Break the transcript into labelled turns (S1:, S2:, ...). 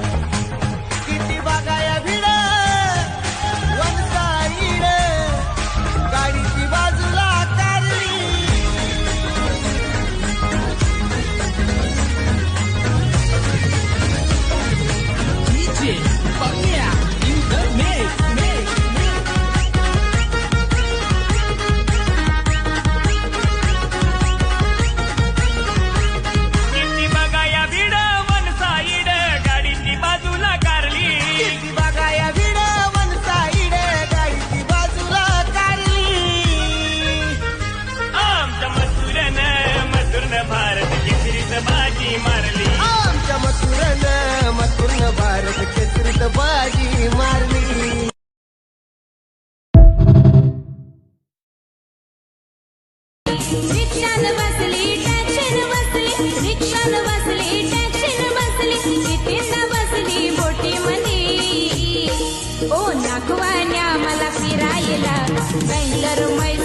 S1: किती बघाया भिड one side गाडीची बाजूला कारली
S2: DJ Bangya in the mix.
S3: किती बघाया भिड वन साईड गाडीची बाजूला कारली
S1: किती बघाया भिड वन साईड गाडीची बाजूला कारली
S3: आमच्या मथुरन भारत केसरीत बाजी मारली
S1: आमच्या मथुरन भारत केसरीत बाजी मारली
S4: रिक्षान बसली टॅक्सीन बसली रिक्षान बसली टॅक्सीन बसली जितेंद्र बसली बोटीमध्ये ओ नागवान्या मला फिरायला बेंगलोर मैसूर